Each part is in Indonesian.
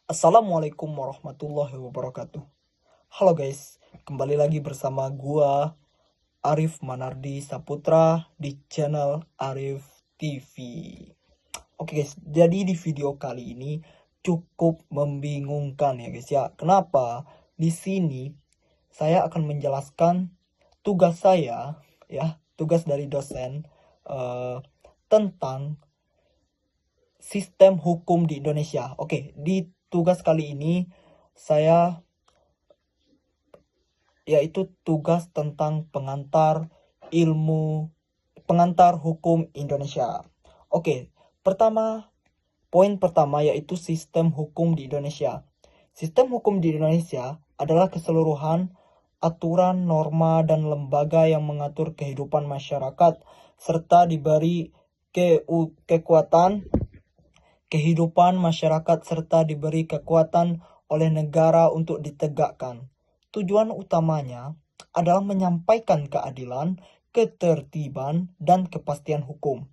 Assalamualaikum warahmatullahi wabarakatuh. Halo guys, kembali lagi bersama gua Arif Manardi Saputra di channel Arif TV. Oke guys, jadi di video kali ini cukup membingungkan ya guys ya. Kenapa? Di sini saya akan menjelaskan tugas saya ya, tugas dari dosen tentang sistem hukum di Indonesia. Oke, di tugas kali ini saya yaitu tugas tentang pengantar hukum Indonesia. Oke, poin pertama yaitu sistem hukum di Indonesia. Sistem hukum di Indonesia adalah keseluruhan aturan, norma, dan lembaga yang mengatur kehidupan masyarakat serta diberi kekuatan oleh negara untuk ditegakkan. Tujuan utamanya adalah menyampaikan keadilan, ketertiban, dan kepastian hukum.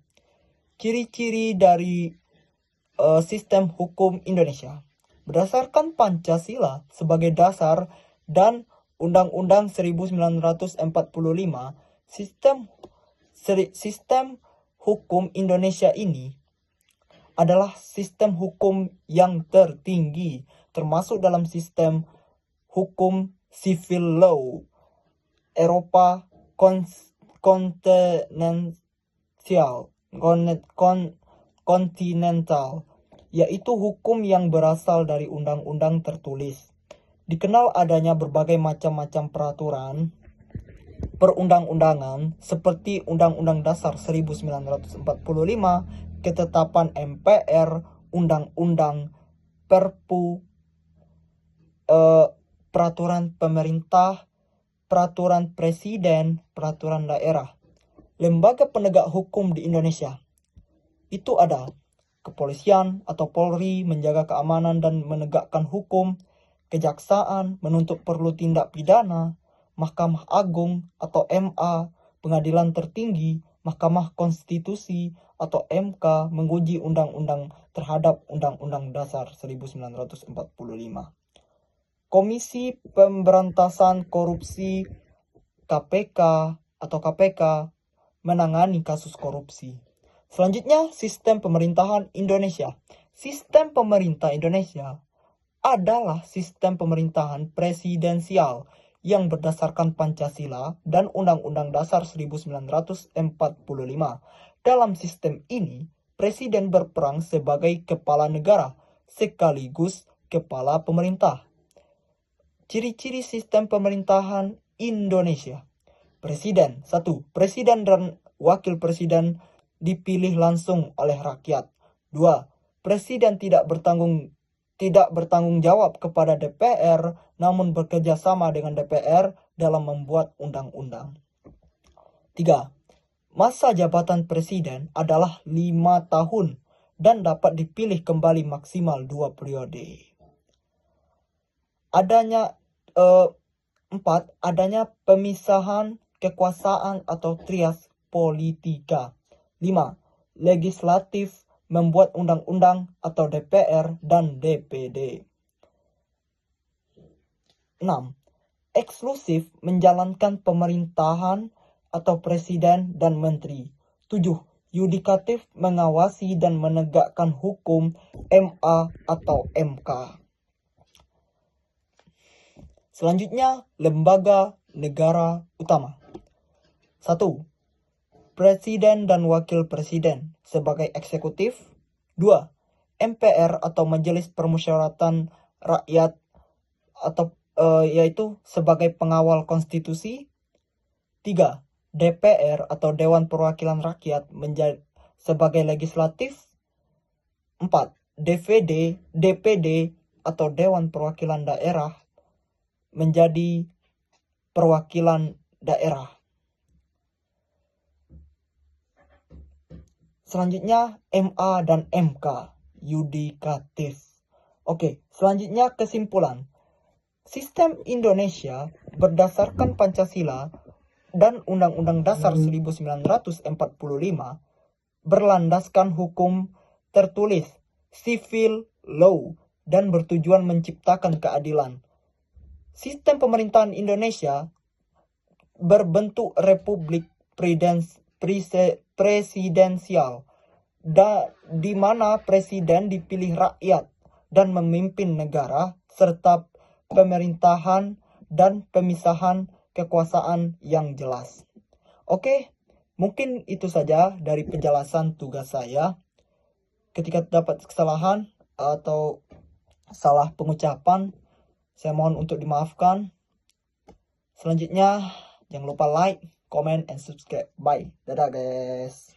Ciri-ciri dari sistem hukum Indonesia. Berdasarkan Pancasila sebagai dasar dan Undang-Undang 1945, sistem hukum Indonesia ini adalah sistem hukum yang tertinggi, termasuk dalam sistem hukum civil law Eropa kontinental, yaitu hukum yang berasal dari undang-undang tertulis. Dikenal adanya berbagai macam-macam peraturan perundang-undangan seperti Undang-Undang Dasar 1945, ketetapan MPR, Undang-Undang, Perpu, peraturan pemerintah, peraturan presiden, peraturan daerah. Lembaga penegak hukum di Indonesia itu ada kepolisian atau Polri menjaga keamanan dan menegakkan hukum, kejaksaan menuntut perlu tindak pidana, Mahkamah Agung atau MA, pengadilan tertinggi, Mahkamah Konstitusi atau MK menguji undang-undang terhadap Undang-Undang Dasar 1945. Komisi Pemberantasan Korupsi KPK atau KPK menangani kasus korupsi. Selanjutnya, sistem pemerintahan Indonesia. Sistem pemerintah Indonesia adalah sistem pemerintahan presidensial yang berdasarkan Pancasila dan Undang-Undang Dasar 1945. Dalam sistem ini, presiden berperan sebagai kepala negara sekaligus kepala pemerintah. Ciri-ciri sistem pemerintahan Indonesia. Presiden. 1. Presiden dan wakil presiden dipilih langsung oleh rakyat. 2. Presiden tidak bertanggung jawab kepada DPR, namun bekerja sama dengan DPR dalam membuat undang-undang. 3. Masa jabatan presiden adalah 5 tahun dan dapat dipilih kembali maksimal 2 periode. 4. Adanya pemisahan kekuasaan atau trias politika. 5. Legislatif membuat undang-undang atau DPR dan DPD. 6. Eksklusif menjalankan pemerintahan atau presiden dan menteri. 7. Yudikatif mengawasi dan menegakkan hukum MA atau MK. Selanjutnya, lembaga negara utama. 1. Presiden dan wakil presiden sebagai eksekutif. 2. MPR atau Majelis Permusyawaratan Rakyat atau yaitu sebagai pengawal konstitusi. 3. DPR atau Dewan Perwakilan Rakyat sebagai legislatif. 4. DPD atau Dewan Perwakilan Daerah menjadi perwakilan daerah. Selanjutnya MA dan MK, yudikatif. Oke, selanjutnya kesimpulan. Sistem Indonesia berdasarkan Pancasila dan Undang-Undang Dasar 1945 berlandaskan hukum tertulis, civil law, dan bertujuan menciptakan keadilan. Sistem pemerintahan Indonesia berbentuk republik presidensial, di mana presiden dipilih rakyat dan memimpin negara, serta pemerintahan dan pemisahan kekuasaan yang jelas. Oke, mungkin itu saja dari penjelasan tugas saya. Ketika terdapat kesalahan atau salah pengucapan, saya mohon untuk dimaafkan. Selanjutnya, jangan lupa like, comment, and subscribe. Bye. Dadah guys.